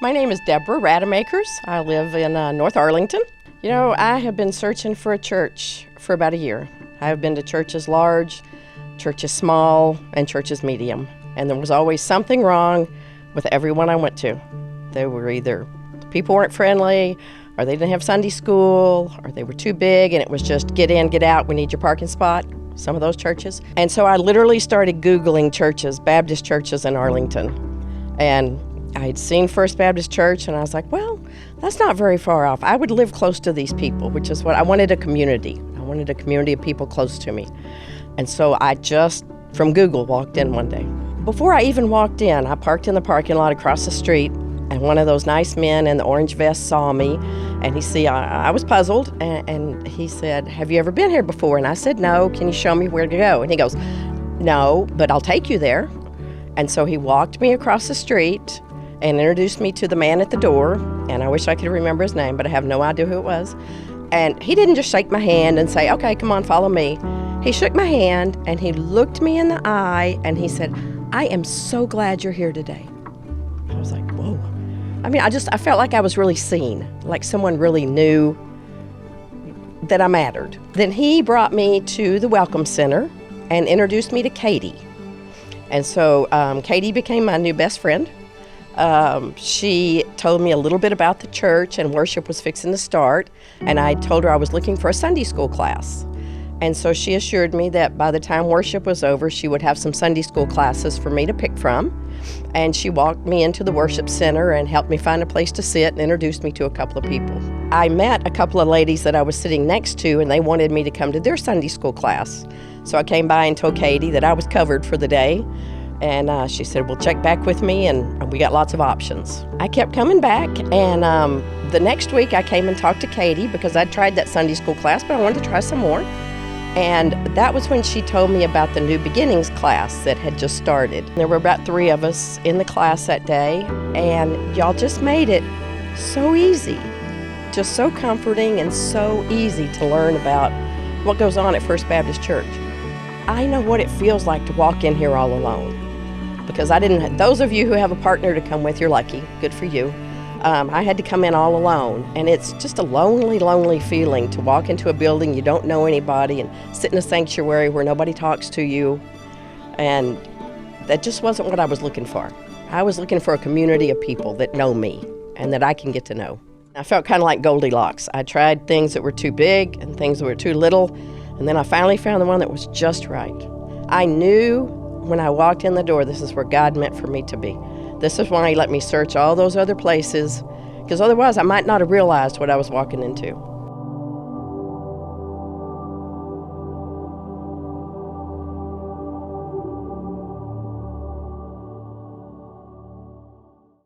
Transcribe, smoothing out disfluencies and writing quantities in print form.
My name is Debra Radamakers. I live in North Arlington. You know, I have been searching for a church for about a year. I have been to churches large, churches small, and churches medium. And there was always something wrong with everyone I went to. They were either, people weren't friendly, or they didn't have Sunday school, or they were too big, and it was just get in, get out, we need your parking spot, some of those churches. And so I literally started Googling churches, Baptist churches in Arlington. And I had seen First Baptist Church, and I was like, well, that's not very far off. I would live close to these people, which is what I wanted, a community. I wanted a community of people close to me. And so I just, from Google, walked in one day. Before I even walked in, I parked in the parking lot across the street, and one of those nice men in the orange vest saw me, and I was puzzled, and he said, have you ever been here before? And I said, no, can you show me where to go? And he goes, no, but I'll take you there. And so he walked me across the street and introduced me to the man at the door, and I wish I could remember his name, but I have no idea who it was. And he didn't just shake my hand and say, okay, come on, follow me. He shook my hand, and he looked me in the eye, and he said, I am so glad you're here today. I was like, whoa. I mean, I felt like I was really seen, like someone really knew that I mattered. Then he brought me to the Welcome Center and introduced me to Katie. And so Katie became my new best friend. She told me a little bit about the church, and worship was fixing to start, and I told her I was looking for a Sunday school class. And so she assured me that by the time worship was over, she would have some Sunday school classes for me to pick from. And she walked me into the worship center and helped me find a place to sit and introduced me to a couple of people. I met a couple of ladies that I was sitting next to, and they wanted me to come to their Sunday school class. So I came by and told Katie that I was covered for the day. And she said, well, check back with me, and we got lots of options. I kept coming back, and the next week I came and talked to Katie because I'd tried that Sunday school class, but I wanted to try some more. And that was when she told me about the New Beginnings class that had just started. There were about 3 of us in the class that day, and y'all just made it so easy, just so comforting and so easy to learn about what goes on at First Baptist Church. I know what it feels like to walk in here all alone. Because those of you who have a partner to come with, you're lucky, good for you. I had to come in all alone, and it's just a lonely, lonely feeling to walk into a building you don't know anybody and sit in a sanctuary where nobody talks to you, and that just wasn't what I was looking for. I was looking for a community of people that know me and that I can get to know. I felt kind of like Goldilocks. I tried things that were too big and things that were too little, and then I finally found the one that was just right. I knew when I walked in the door, this is where God meant for me to be. This is why He let me search all those other places, because otherwise I might not have realized what I was walking into.